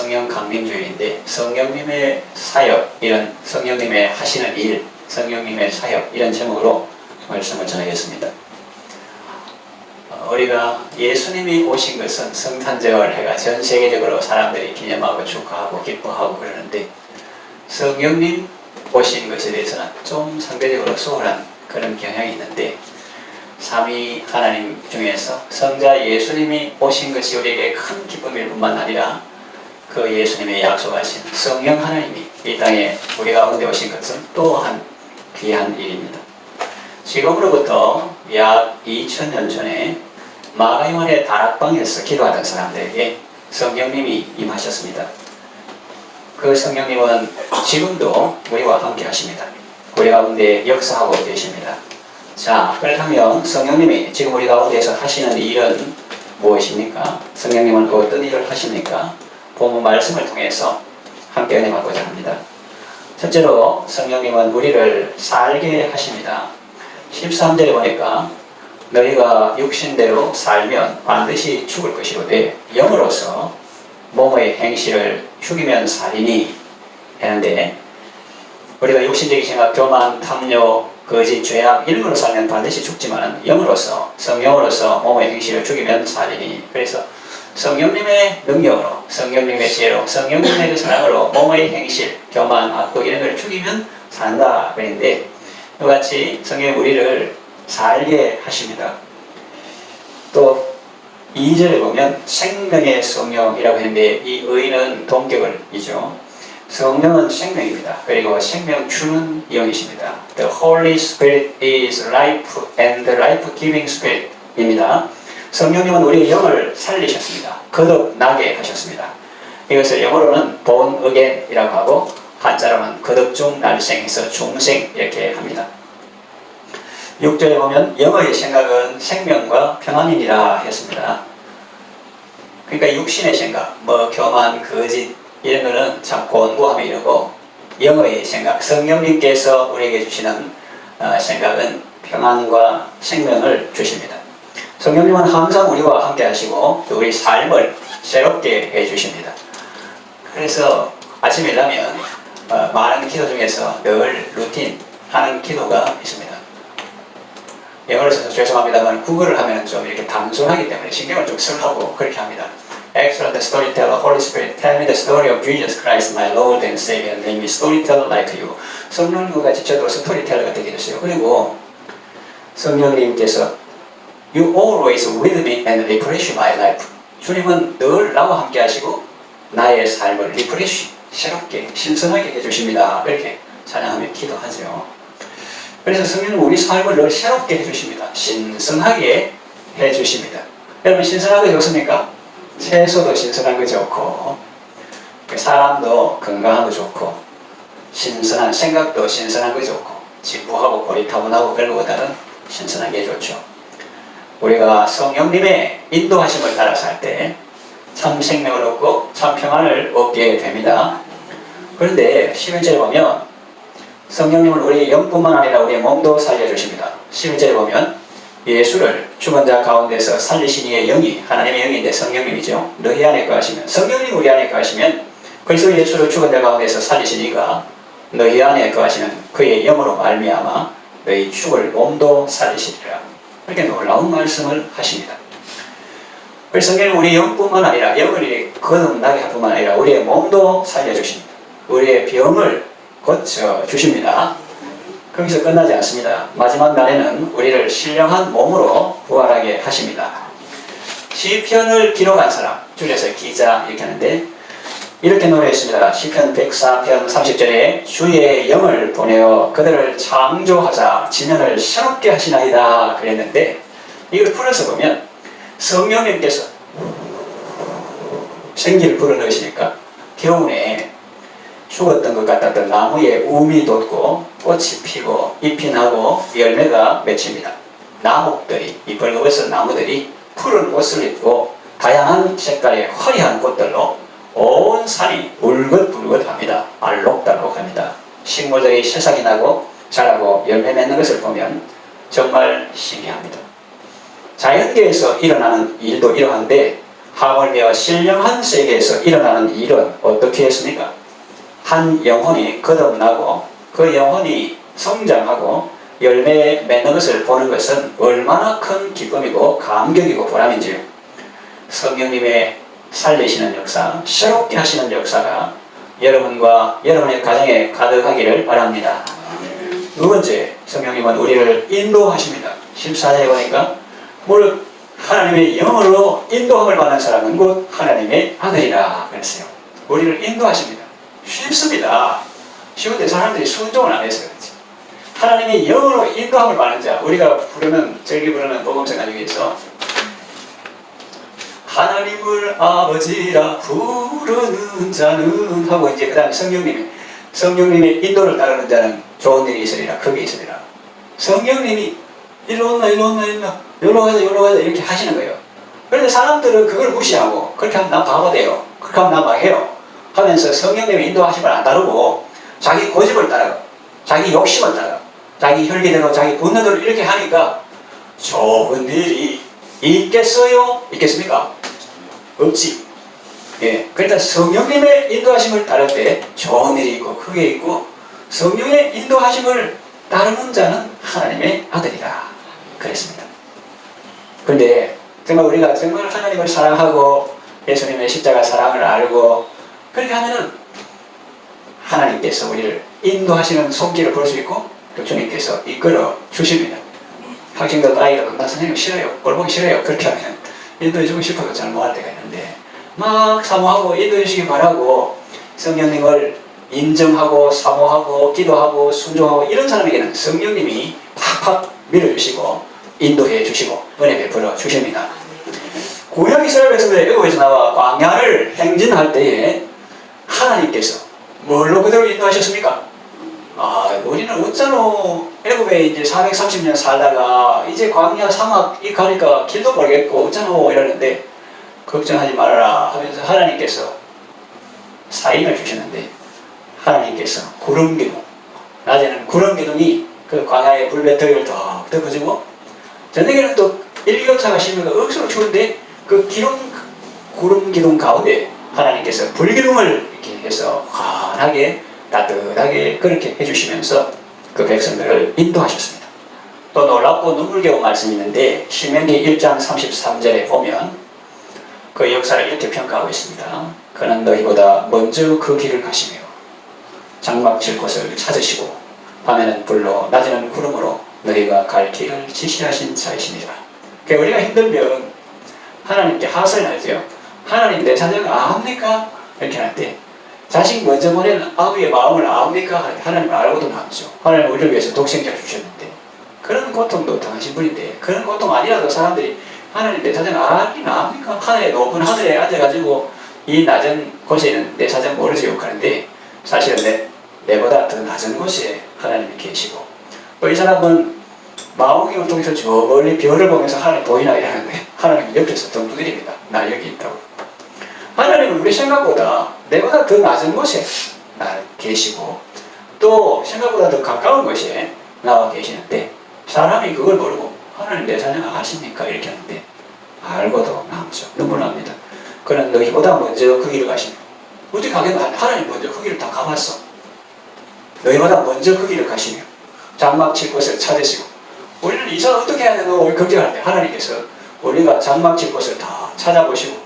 성령 강림주일인데 성령님의 사역, 이런 성령님의 하시는 일, 성령님의 사역, 이런 제목으로 말씀을 전하겠습니다. 우리가 예수님이 오신 것은 성탄절 해가 전 세계적으로 사람들이 기념하고 축하하고 기뻐하고 그러는데, 성령님 오신 것에 대해서는 좀 상대적으로 소홀한 그런 경향이 있는데, 삼위 하나님 중에서 성자 예수님이 오신 것이 우리에게 큰 기쁨일 뿐만 아니라 그 예수님의 약속하신 성령 하나님이 이 땅에 우리 가운데 오신 것은 또한 귀한 일입니다. 지금으로부터 약 2000년 전에 마가요한의 다락방에서 기도하던 사람들에게 성령님이 임하셨습니다. 그 성령님은 지금도 우리와 함께 하십니다. 우리 가운데 역사하고 계십니다. 자, 그렇다면 성령님이 지금 우리 가운데서 하시는 일은 무엇입니까? 성령님은 어떤 일을 하십니까? 본문 말씀을 통해서 함께 은혜 받고자 합니다. 첫째로 성령님은 우리를 살게 하십니다. 13절에 보니까 너희가 육신대로 살면 반드시 죽을 것이로되 영으로서 몸의 행실을 죽이면 살이니 했는데, 우리가 육신적인 생각, 교만, 탐욕, 거짓, 죄악 이런 걸로 살면 반드시 죽지만 영으로서, 성령으로서 몸의 행실을 죽이면 살이니. 그래서 성령님의 능력으로, 성령님의 지혜로, 성령님의 사랑으로 몸의 행실, 교만, 악독 이런 걸 죽이면 산다 그랬는데, 이같이 성령이 우리를 살게 하십니다. 또 2절에 보면 생명의 성령이라고 했는데, 이 의는 동격을이죠. 성령은 생명입니다. 그리고 생명 주는 영이십니다. The Holy Spirit is life and life-giving Spirit 입니다. 성령님은 우리의 영을 살리셨습니다. 거듭나게 하셨습니다. 이것을 영어로는 born again이라고 하고, 한자로는 거듭 중 날생에서 중생 이렇게 합니다. 6절에 보면 영어의 생각은 생명과 평안이니라 했습니다. 그러니까 육신의 생각, 교만, 거짓 이런 거는 참 곤고하며 이러고, 영어의 생각, 성령님께서 우리에게 주시는 생각은 평안과 생명을 주십니다. 성령님은 항상 우리와 함께 하시고 또 우리 삶을 새롭게 해주십니다. 그래서 아침에 일어나면 많은 기도 중에서 늘 루틴 하는 기도가 있습니다. 영어를 써서 죄송합니다만 국어를 하면 좀 이렇게 단순하기 때문에 신경을 좀 쓰려고 그렇게 합니다. Excellent storyteller, Holy Spirit, tell me the story of Jesus Christ, my Lord and Savior, and make me storyteller like you. 성령님과 같이 저도 스토리텔러가 되게 됐어요. 그리고 성령님께서 You always with me and refresh my life. 주님은 늘 나와 함께 하시고 나의 삶을 리프레쉬, 새롭게, 신선하게 해주십니다. 이렇게 찬양하며 기도하죠. 그래서 성령은 우리 삶을 늘 새롭게 해주십니다. 신선하게 해주십니다. 여러분, 신선하게 좋습니까? 채소도 신선한 거 좋고, 사람도 건강한 거 좋고, 신선한 생각도 신선한 거 좋고, 진부하고 고리타분하고 그런 것보다는 신선한 게 좋죠. 우리가 성령님의 인도하심을 따라 살 때 참 생명을 얻고 참 평안을 얻게 됩니다. 그런데 11절에 보면 성령님은 우리의 영뿐만 아니라 우리의 몸도 살려주십니다. 11절에 보면 예수를 죽은 자 가운데서 살리신 이의 영이, 하나님의 영인데 성령님이죠. 너희 안에 거하시면, 성령님 우리 안에 거하시면, 그래서 예수를 죽은 자 가운데서 살리신 이가 너희 안에 거하시면 그의 영으로 말미암아 너희 죽을 몸도 살리시리라. 이렇게 놀라운 말씀을 하십니다. 그래서 성령은 우리 영뿐만 아니라 영을 거듭나게 할 뿐만 아니라 우리의 몸도 살려주십니다. 우리의 병을 고쳐주십니다. 거기서 끝나지 않습니다. 마지막 날에는 우리를 신령한 몸으로 부활하게 하십니다. 시편을 기록한 사람, 줄여서 기자 이렇게 하는데, 이렇게 노래했습니다. 시편 104편 30절에 주의 영을 보내어 그들을 창조하사 지면을 새롭게 하시나이다 그랬는데, 이걸 풀어서 보면 성령님께서 생기를 불어넣으시니까 겨우내 죽었던 것 같았던 나무에 움이 돋고 꽃이 피고 잎이 나고 열매가 맺힙니다. 나목들이, 이 벌거벗은 나무들이 푸른 옷을 입고 다양한 색깔의 화려한 꽃들로 온 산이 울긋불긋합니다. 알록달록합니다. 식물들이 새싹이 나고 자라고 열매 맺는 것을 보면 정말 신기합니다. 자연계에서 일어나는 일도 이러한데 하물며 신령한 세계에서 일어나는 일은 어떻게 했습니까? 한 영혼이 거듭나고 그 영혼이 성장하고 열매 맺는 것을 보는 것은 얼마나 큰 기쁨이고 감격이고 보람인지요. 성령님의 살리시는 역사, 새롭게 하시는 역사가 여러분과 여러분의 가정에 가득하기를 바랍니다. 두 번째, 성령님은 우리를 인도하십니다. 14절에 보니까 뭘 하나님의 영으로 인도함을 받는 사람은 곧 하나님의 아들이라 그랬어요. 우리를 인도하십니다. 쉽습니다. 쉬운데 사람들이 순종을 안 해서 그렇지. 하나님의 영으로 인도함을 받는 자, 우리가 부르는 절기 부르는 복음성 중에서 하나님을 아버지라 부르는 자는 하고 이제 그 다음에 성령님의 인도를 따르는 자는 좋은 일이 있으리라, 크게 있으리라. 성령님이 일로 온나 여기로 가자 이렇게 하시는 거예요. 그런데 사람들은 그걸 무시하고 그렇게 하면 난 바보 돼요, 그렇게 하면 난 망해요 하면서 성령님의 인도하심을 안 따르고 자기 고집을 따라가, 자기 욕심을 따라가, 자기 혈기대로 자기 분노대로 이렇게 하니까 좋은 일이 있겠어요? 있겠습니까? 없지. 예. 그러니까 성령님의 인도하심을 따를 때 좋은 일이 있고 크게 있고, 성령의 인도하심을 따르는 자는 하나님의 아들이다 그랬습니다. 그런데 정말 우리가 정말 하나님을 사랑하고 예수님의 십자가 사랑을 알고 그렇게 하면은 하나님께서 우리를 인도하시는 손길을 볼 수 있고 또 주님께서 이끌어 주십니다. 학생들 아이가 나 선생님 싫어요, 꼴보기 싫어요, 그렇게 하면 인도해주고 싶어도 잘 못할 때가 있는데 막 사모하고 인도해주시기 바라고 성령님을 인정하고 사모하고 기도하고 순종하고 이런 사람에게는 성령님이 팍팍 밀어주시고 인도해 주시고 은혜 베풀어 주십니다. 구약 이스라엘 백성들의 애굽에서 나와 광야를 행진할 때에 하나님께서 뭘로 그대로 인도하셨습니까? 우리는 어쩌노 애굽에 이제 430년 살다가 이제 광야 사막 이 가니까 길도 모르겠고 어쩌노 이러는데 걱정하지 말아라 하면서 하나님께서 사인을 주셨는데, 하나님께서 구름기둥, 낮에는 구름기둥이 그 광야의 불배터기를 더 덮어주고 저녁에는 또 일교차가 심해서 억수로 추운데 그 구름기둥 가운데 하나님께서 불기둥을 이렇게 해서 환하게 따뜻하게 그렇게 해주시면서 그 백성들을 인도하셨습니다. 또 놀랍고 눈물겨운 말씀이 있는데 신명기 1장 33절에 보면 그 역사를 이렇게 평가하고 있습니다. 그는 너희보다 먼저 그 길을 가시며 장막 칠 곳을 찾으시고 밤에는 불로 낮에는 구름으로 너희가 갈 길을 지시하신 자이시니라. 그러니까 우리가 힘들면 하나님께 하소연 하죠. 하나님 내 사정을 압니까? 이렇게 할 때 자식 먼저 보내는 아버지의 마음을 압니까? 하나님을 알고도 남죠. 하나님 우리를 위해서 독생자를 주셨는데 그런 고통도 당하신 분인데 그런 고통 아니라도 사람들이 하나님 내 사정 알긴 압니까? 하늘의 높은 하늘에 앉아가지고 이 낮은 곳에 있는 내 사정 모르지 욕하는데 사실은 내보다 더 낮은 곳에 하나님이 계시고 또 이 사람은 마음경을 통해서 저 멀리 별을 보면서 하나님 보이나 이러는데 하나님 옆에서 등 두드립니다. 나 여기 있다고. 하나님은 우리 생각보다 내보다 더 낮은 곳에 나 계시고 또 생각보다 더 가까운 곳에 나와 계시는데 사람이 그걸 모르고 하나님 내 사정 아십니까? 이렇게 하는데 알고도 남죠. 눈물 납니다. 그는 너희보다 먼저 그 길을 가시며 어떻게 가겠나? 하나님 먼저 그 길을 다 가봤어. 너희보다 먼저 그 길을 가시며 장막 칠 곳을 찾으시고 우리는 이사 어떻게 해야 되나 우리 걱정하는데 하나님께서 우리가 장막 칠 곳을 다 찾아보시고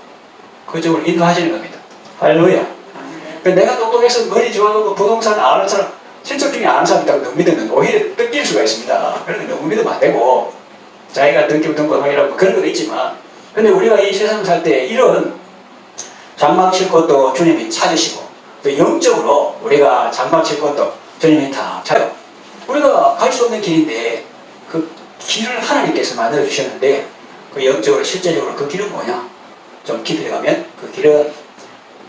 그쪽을 인도하시는 겁니다. 할렐루야. 내가 똑똑해서 머리 좋아하고 부동산 아는 사람 친척 중에 아는 사람 있다고 너무 믿으면 오히려 뜯길 수가 있습니다. 그런데 너무 믿으면 안 되고 자기가 등기부등본하기라고 그런 것도 있지만 근데 우리가 이 세상 살 때 이런 장막 칠 곳도 주님이 찾으시고 또 영적으로 우리가 장막 칠 곳도 주님이 다 찾아요. 우리가 갈 수 없는 길인데 그 길을 하나님께서 만들어 주셨는데 그 영적으로 실제적으로 그 길은 뭐냐? 좀 깊이 들어가면 그 길은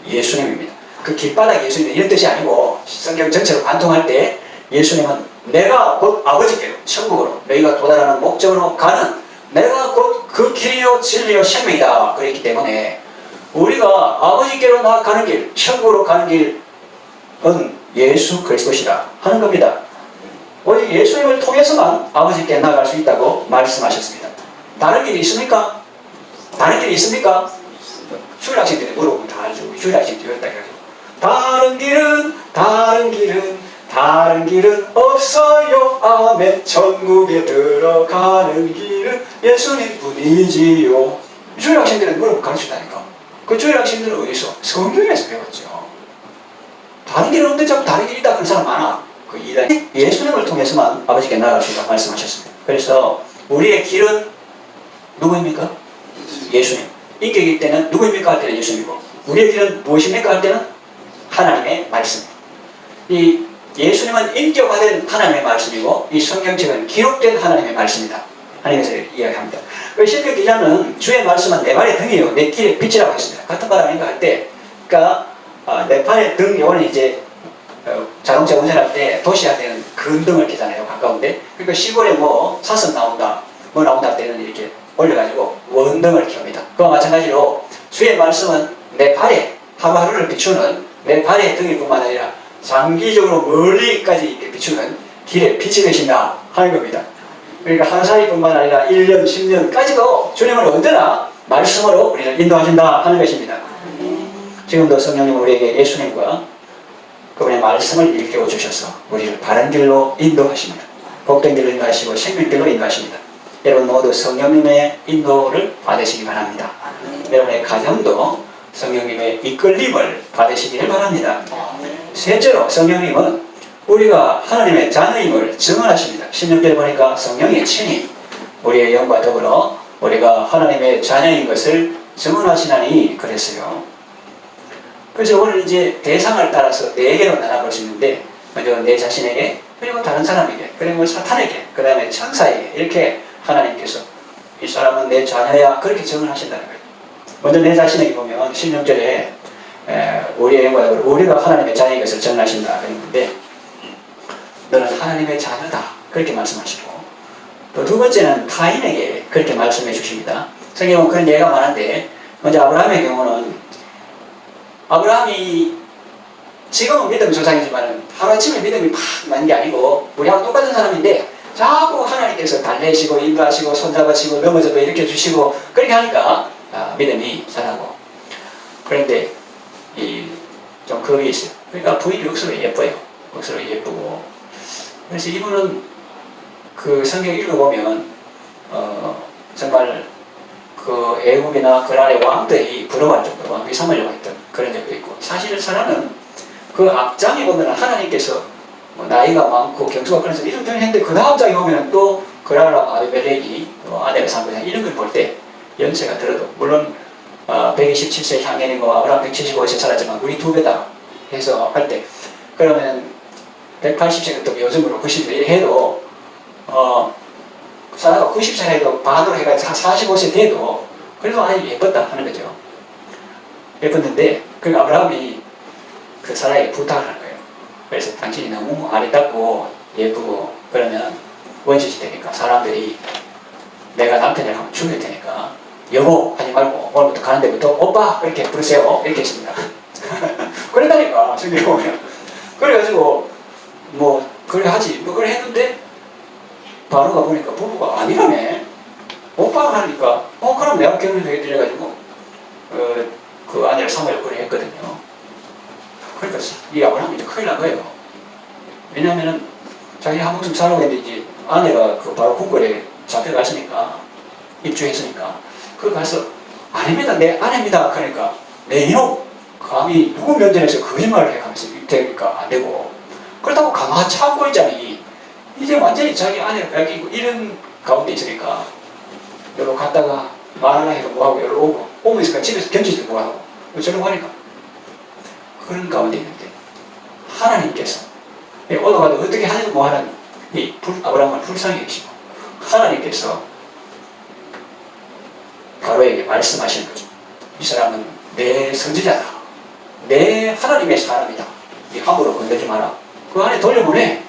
예수님입니다. 그 길바닥 예수님 이런 뜻이 아니고 성경 전체로 관통할 때 예수님은 내가 곧 아버지께로 천국으로 너희가 도달하는 목적으로 가는 내가 곧 그 길이요 진리요 생명이다 그랬기 때문에 우리가 아버지께로 나아가는 길 천국으로 가는 길은 예수 그리스도시다 하는 겁니다. 오직 예수님을 통해서만 아버지께 나아갈 수 있다고 말씀하셨습니다. 다른 길이 있습니까? 다른 길이 있습니까? 주일학생들이 물어보면 다 알죠. 주일학생들이 그랬다 해가지고 다른 길은 없어요. 아멘. 천국에 들어가는 길은 예수님 뿐이지요. 주일학생들은 물어보고 가르친다니까. 그 주일학생들은 어디서? 성경에서 배웠죠. 다른 길은 없는데 자꾸 다른 길이다 그런 사람 많아. 그 이단 예수님을 통해서만 아버지께 나아갈 수 있다고 말씀하셨습니다. 그래서 우리의 길은 누구입니까? 예수님. 인격일 때는 누구입니까? 할 때는 예수님이고, 우리의 길은 무엇입니까? 할 때는 하나님의 말씀. 이 예수님은 인격화된 하나님의 말씀이고, 이 성경책은 기록된 하나님의 말씀이다. 하나님께서 이야기합니다. 시편 기자는 주의 말씀은 내 발의 등이요 내 길의 빛이라고 했습니다. 같은 말 아닌가 할 때, 그러니까 내 발의 등, 요거는 이제 자동차 운전할 때 도시할 때는 근등을 계산해요. 가까운데. 그러니까 시골에 뭐 사슴 나온다, 뭐 나온다 할 때는 이렇게 올려가지고 원등을 켭니다. 그와 마찬가지로 주의 말씀은 내 발에 하루하루를 비추는 내 발의 등일 뿐만 아니라 장기적으로 멀리까지 이렇게 비추는 길의 빛이 되신다 하는 겁니다. 그러니까 한 살뿐만 아니라 1년, 10년까지도 주님은 언제나 말씀으로 우리를 인도하신다 하는 것입니다. 지금도 성령님은 우리에게 예수님과 그분의 말씀을 일깨워 주셔서 우리를 바른 길로 인도하십니다. 복된 길로 인도하시고 생명길로 인도하십니다. 여러분 모두 성령님의 인도를 받으시기 바랍니다. 여러분의 가정도 성령님의 이끌림을 받으시기를 바랍니다. 셋째로 성령님은 우리가 하나님의 자녀임을 증언하십니다. 16절 보니까 성령의 친히 우리의 영과 더불어 우리가 하나님의 자녀인 것을 증언하시나니 그랬어요. 그래서 오늘 이제 대상을 따라서 4개로 나눠볼 수 있는데, 먼저 내 자신에게, 그리고 다른 사람에게, 그리고 사탄에게, 그 다음에 천사에게, 이렇게 하나님께서 이 사람은 내 자녀야 그렇게 증언하신다는 거예요. 먼저 내 자신에게 보면 16절에 우리의 영과 더불어 우리가 하나님의 자녀인 것을 증언하신다 그랬는데, 너는 하나님의 자녀다 그렇게 말씀하시고, 또 두 번째는 타인에게 그렇게 말씀해 주십니다. 성경은 그런 예가 많은데, 먼저 아브라함의 경우는 아브라함이 지금은 믿음 조상이지만 하루아침에 믿음이 팍 많은 게 아니고 우리하고 똑같은 사람인데 자꾸 하나님께서 달래시고 인도하시고 손잡아시고 넘어져도 일으켜 주시고 그렇게 하니까 믿음이 자라고. 그런데 좀 그게 있어요. 그러니까 부인이 억수로 예뻐요. 억수로 예쁘고. 그래서 이분은 그 성경 읽어보면 정말 그 애국이나 그 나라의 왕들이 부러워할 정도로 왕비 삼으려고 했던 그런 적도 있고, 사실 사람은 그 앞장에 보면 하나님께서 뭐 나이가 많고 경수가 그런 사람 이런 경우 했는데 그 다음 장에 보면 또 그 나라 아비멜렉이 아내가 산 거냐 이런 걸 볼 때 연세가 들어도, 물론 127세 향연이고 아브라함 175세 살았지만 우리 2배다 해서 할 때, 그러면 180세가 또 요즘으로 90세 해도 사라가 90세 해도 반으로 해가지고 45세 돼도 그래도 아주 예뻤다 하는 거죠. 예뻤는데 그 아브라함이 그 사라에게 부탁을 하는 거예요. 그래서 당신이 너무 아름답고 예쁘고 그러면 원수시 되니까 사람들이 내가 남편을 하면 죽일 테니까 여보 하지 말고 오늘부터 가는 데부터 오빠 이렇게 부르세요 이렇게 했습니다. 그랬다니까 성경에 보면. 그래가지고 뭐 그래 하지 뭐 그래 했는데 바로가 보니까 부부가 아니라며. 오빠가 하니까 그럼 내가 결혼을 해야 돼가지고 그 아내를 삼으려고 그래 했거든요. 그러니까 이 아브라함이 이제 큰일 난 거예요. 왜냐면은 자기 한 목숨 살아고 했는데 이제 아내가 그 바로 궁궐에 잡혀갔으니까 입주했으니까 그거 가서 아닙니다 내 아내입니다 그러니까 내 이놈 감히 누구 면전에서 거짓말을 해가면서 되니까 안 되고, 그렇다고 가만히 참고 있자니 이제 완전히 자기 아내를 빼앗기고 이런 가운데 있으니까 여기로 갔다가 말하나 해도 뭐하고 여기로 오고 있으니까 집에서 견지지 뭐하고 저런 거 하니까 그런 가운데 있는데 하나님께서 얻어가도 어떻게 하냐고 뭐하는 이 아브라함을 불쌍히 계시고 하나님께서 바로에게 말씀하시는 거죠. 이 사람은 내 선지자다. 내 하나님의 사람이다. 이 함부로 건들지 마라. 그 안에 돌려보내.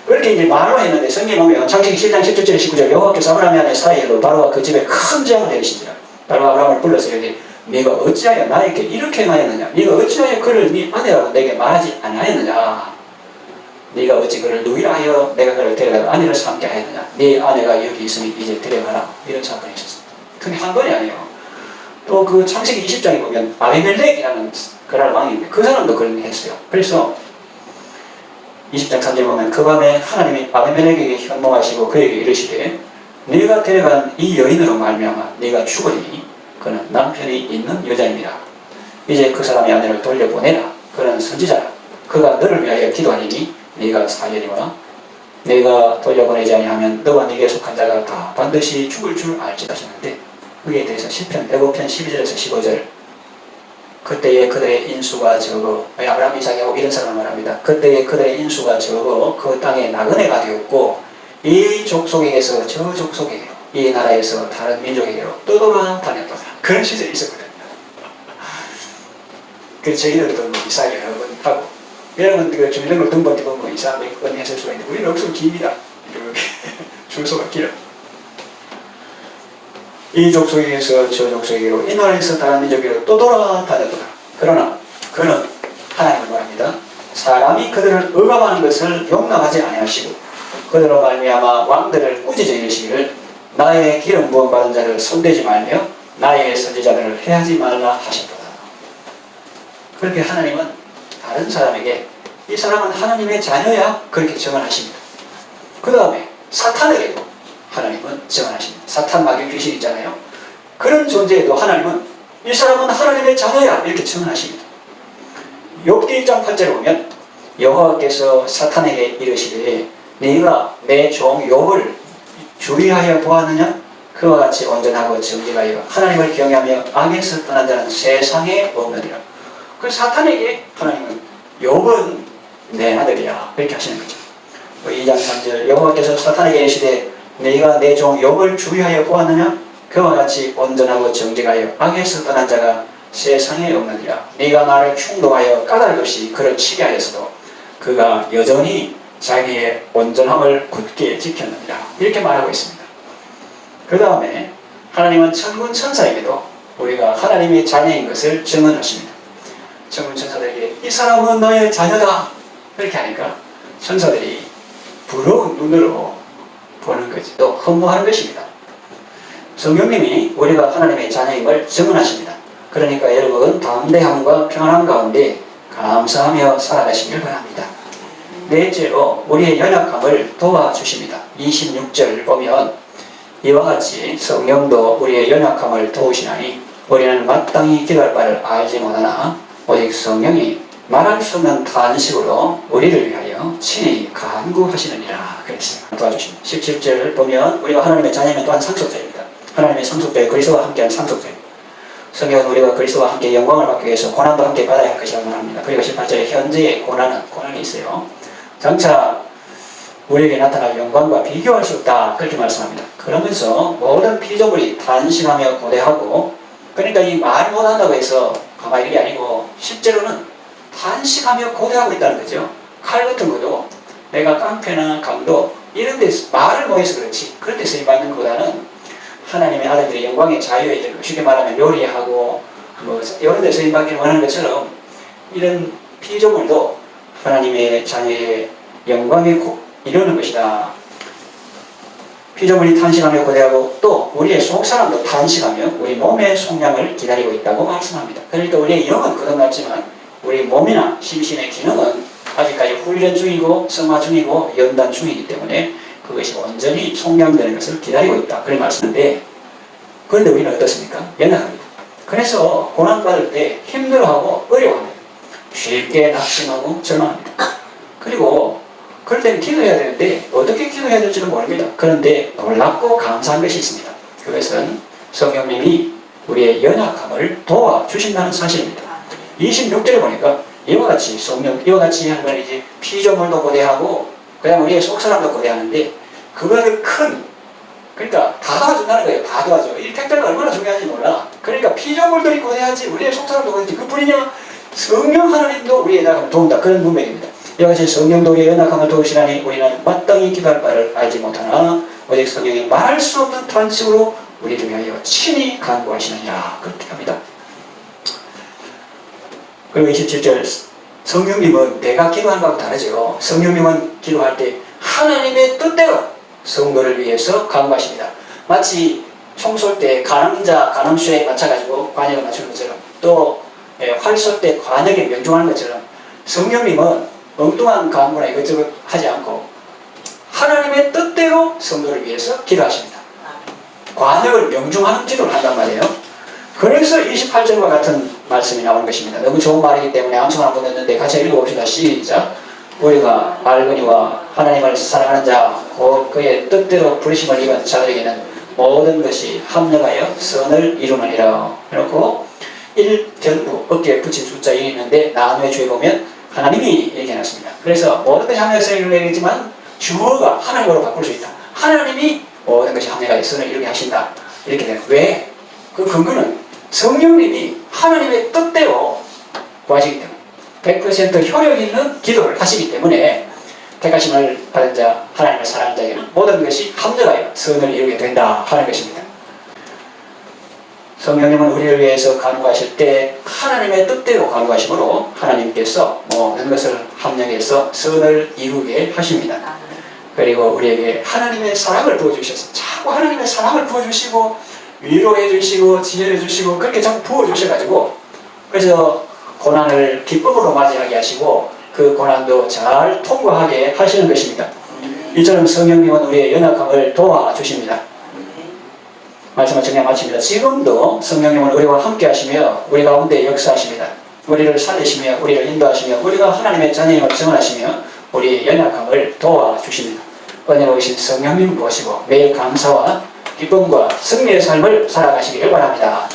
그렇게 이제 말로 했는데 성경에 보면 창세기 7장 17절 19절 여호와께서 아브라함의 아내 사이로 바로가 그 집에 큰 재앙을 내리시니라. 바로 아브라함을 불러서 이르되 네가 어찌하여 나에게 이렇게 행하였느냐? 네가 어찌하여 그를 네 아내라고 내게 말하지 아니하였느냐? 네가 어찌 그를 누이라 하여 내가 그를 데려가서 아내를 삼게 하였느냐? 네 아내가 여기 있으니 이제 데려가라. 이런 사건이 있었습니다. 근데 한 번이 아니에요. 또 그 창세기 20장에 보면 아비멜렉이라는 그날 왕인데 그 사람도 그런 했어요. 그래서 20장 3절에 보면 그 밤에 하나님이 아비멜렉에게 현몽하시고 그에게 이르시되 네가 데려간 이 여인으로 말미암아 네가 죽으리니 그는 남편이 있는 여자입니다. 이제 그 사람의 아내를 돌려보내라. 그는 선지자라. 그가 너를 위하여 기도하리니 네가 살려니와 내가 돌려보내지 아니하면 너와 네게 속한 자가 다 반드시 죽을 줄 알지다 하셨는데 그에 대해서 시편 105편 12절에서 15절 그때에 그들의 인수가 적어 아브라함 이삭하고 이런 사람을 말합니다. 그때에 그들의 인수가 적어 그 땅에 나그네가 되었고 이 족속에게서 저 족속에게로 이 나라에서 다른 민족에게로 떠돌아 다녔도다. 그런 시절이 있었거든요. 그래서 저희들도 이삭 여러 번 하고 여러분 그 주민등록 등본에 보면 이삭 몇 번 했을 수가 있는데 우리는 억수로 깁니다. 이렇게 줄서가 길어. 이 족속에게서 저 족속에게로 이 나라에서 다른 민족에게로 또 돌아다녔더라. 그러나 그는 하나님을 말합니다. 사람이 그들을 억압하는 것을 용납하지 아니하시고 그들로 말미암아 왕들을 꾸짖어 이르시기를 나의 기름 부음 받은 자를 손대지 말며 나의 선지자들을 해하지 말라 하셨도다. 그렇게 하나님은 다른 사람에게 이 사람은 하나님의 자녀야 그렇게 정언하십니다. 그 다음에 사탄에게도 하나님은 정언하십니다. 사탄 마귀 귀신 있잖아요. 그런 존재에도 하나님은 이 사람은 하나님의 자녀야 이렇게 정언하십니다. 욥기 1장 8절에 보면 여호와께서 사탄에게 이르시되 네가 내 종 욥을 주의하여 보았느냐? 그와 같이 온전하고 정직하여 하나님을 경외하며 악에서 떠난 자는 세상에 없느니라. 그 사탄에게 하나님은 욥은 내 아들이야 이렇게 하시는 거죠. 2장 3절 여호와께서 사탄에게 이르시되 네가 내 종 욥을 주의하여 보았느냐? 그와 같이 온전하고 정직하여 악에서 떠난 자가 세상에 없느니라. 네가 나를 충동하여 까닭 없이 그를 치게 하였어도 그가 여전히 자기의 온전함을 굳게 지켰느니라. 이렇게 말하고 있습니다. 그 다음에 하나님은 천군 천사에게도 우리가 하나님의 자녀인 것을 증언하십니다. 천군 천사들에게 이 사람은 너의 자녀다 이렇게 하니까 천사들이 부러운 눈으로 보는 거지. 또 흠모하는 것입니다. 성경님이 우리가 하나님의 자녀임을 증언하십니다. 그러니까 여러분 담대함과 평안함 가운데 감사하며 살아가시길 바랍니다. 넷째로 우리의 연약함을 도와주십니다. 26절 보면 이와 같이 성령도 우리의 연약함을 도우시나니 우리는 마땅히 기도할 바를 알지 못하나 오직 성령이 말할 수 없는 탄식으로 우리를 위하여 친히 간구하시느니라 그랬어요. 도와주십니다. 17절 보면 우리가 하나님의 자녀면 또한 상속자입니다. 하나님의 상속자에 그리스도와 함께한 상속자입니다. 성경은 우리가 그리스도와 함께 영광을 받기 위해서 고난도 함께 받아야 할 것이라고 말합니다. 그리고 18절에 현재의 고난이 있어요. 장차 우리에게 나타날 영광과 비교할 수 없다 그렇게 말씀합니다. 그러면서 모든 피조물이 탄식하며 고대하고 그러니까 이 말 못한다고 해서 가만히 있는 게 아니고 실제로는 탄식하며 고대하고 있다는 거죠. 칼 같은 것도 내가 깡패나 강도 이런 데 말을 못해서 그렇지 그런 데 쓰임받는 것보다는 하나님의 아들들의 영광의 자유에 있는 쉽게 말하면 요리하고 뭐 이런 데 쓰임받기를 원하는 것처럼 이런 피조물도 하나님의 자녀의 영광에 이루는 것이다. 피조물이 탄식하며 고대하고 또 우리의 속사람도 탄식하며 우리 몸의 속량을 기다리고 있다고 말씀합니다. 그러니까 우리의 영은 거듭났지만 우리 몸이나 심신의 기능은 아직까지 훈련 중이고 성화 중이고 연단 중이기 때문에 그것이 온전히 속량되는 것을 기다리고 있다. 그런 말씀인데 그런데 우리는 어떻습니까? 연약합니다. 그래서 고난받을 때 힘들어하고 어려워합니다. 쉽게 낙심하고 절망합니다. 그리고 그럴 때는 기도해야 되는데 어떻게 기도해야 될지는 모릅니다. 그런데 놀랍고 감사한 것이 있습니다. 그것은 성령님이 우리의 연약함을 도와주신다는 사실입니다. 26절에 보니까 이와 같이 하면 이제 피조물도 고대하고 그다음 우리의 속사람도 고대하는데 그거를 그러니까 다 도와준다는 거예요. 다 도와줘. 이 택배가 얼마나 중요한지 몰라. 그러니까 피조물들이 고대하지 우리의 속사람도 고대하지 그뿐이냐? 성령 하나님도 우리의 연약함을 도운다. 그런 문맥입니다. 이와 같이 성령도 우리의 연약함을 도우시나니 우리는 마땅히 기도할 바를 알지 못하나 오직 성령이 말할 수 없는 탄식으로 우리를 위하여 친히 간구하시느니라 그렇게 합니다. 그리고 27절 성령님은 내가 기도하는 것하고 다르죠. 성령님은 기도할 때 하나님의 뜻대로 성도를 위해서 간구하십니다. 마치 총 쏠 때 가늠자, 가늠수에 맞춰가지고 관역을 맞추는 것처럼 또 활 쏠 때 관역에 명중하는 것처럼 성령님은 엉뚱한 강구나 이것저것 하지 않고 하나님의 뜻대로 성도를 위해서 기도하십니다. 관역을 명중하는 기도를 한단 말이에요. 그래서 28절과 같은 말씀이 나오는 것입니다. 너무 좋은 말이기 때문에 암송 한번 했는데 같이 읽어봅시다. 시작. 우리가 알거니와 하나님을 사랑하는 자, 곧 그의 뜻대로 부르심을 입은 자들에게는 모든 것이 합력하여 선을 이루느니라. 그렇고 1절부 어깨에 붙인 숫자 1이 있는데 나누어 주에 보면 하나님이 이렇게 해놨습니다. 그래서 모든 것이 합력하여 선을 이루느니지만 주어가 하나님으로 바꿀 수 있다. 하나님이 모든 것이 합력하여 선을 이루게 하신다. 이렇게 되는. 왜? 그 근거는 성령님이 하나님의 뜻대로 구하시기 때문에 100% 효력 있는 기도를 하시기 때문에 택하심을 받은 자, 하나님을 사랑하는 자에게는 모든 것이 합력하여 선을 이루게 된다 하는 것입니다. 성령님은 우리를 위해서 간구하실 때 하나님의 뜻대로 간구하심으로 하나님께서 모든 것을 합력해서 선을 이루게 하십니다. 그리고 우리에게 하나님의 사랑을 부어주셔서 자꾸 하나님의 사랑을 부어주시고 위로해 주시고 지혜해 주시고 그렇게 자꾸 부어주셔가지고 그래서 고난을 기쁨으로 맞이하게 하시고 그 고난도 잘 통과하게 하시는 것입니다. 이처럼 성령님은 우리의 연약함을 도와주십니다. 말씀을 정리해 마칩니다. 지금도 성령님은 우리와 함께 하시며 우리 가운데 역사하십니다. 우리를 살리시며 우리를 인도하시며 우리가 하나님의 자녀임을 증언하시며 우리의 연약함을 도와주십니다. 은혜로우신 성령님 모시고 매일 감사와 기쁨과 승리의 삶을 살아가시기를 바랍니다.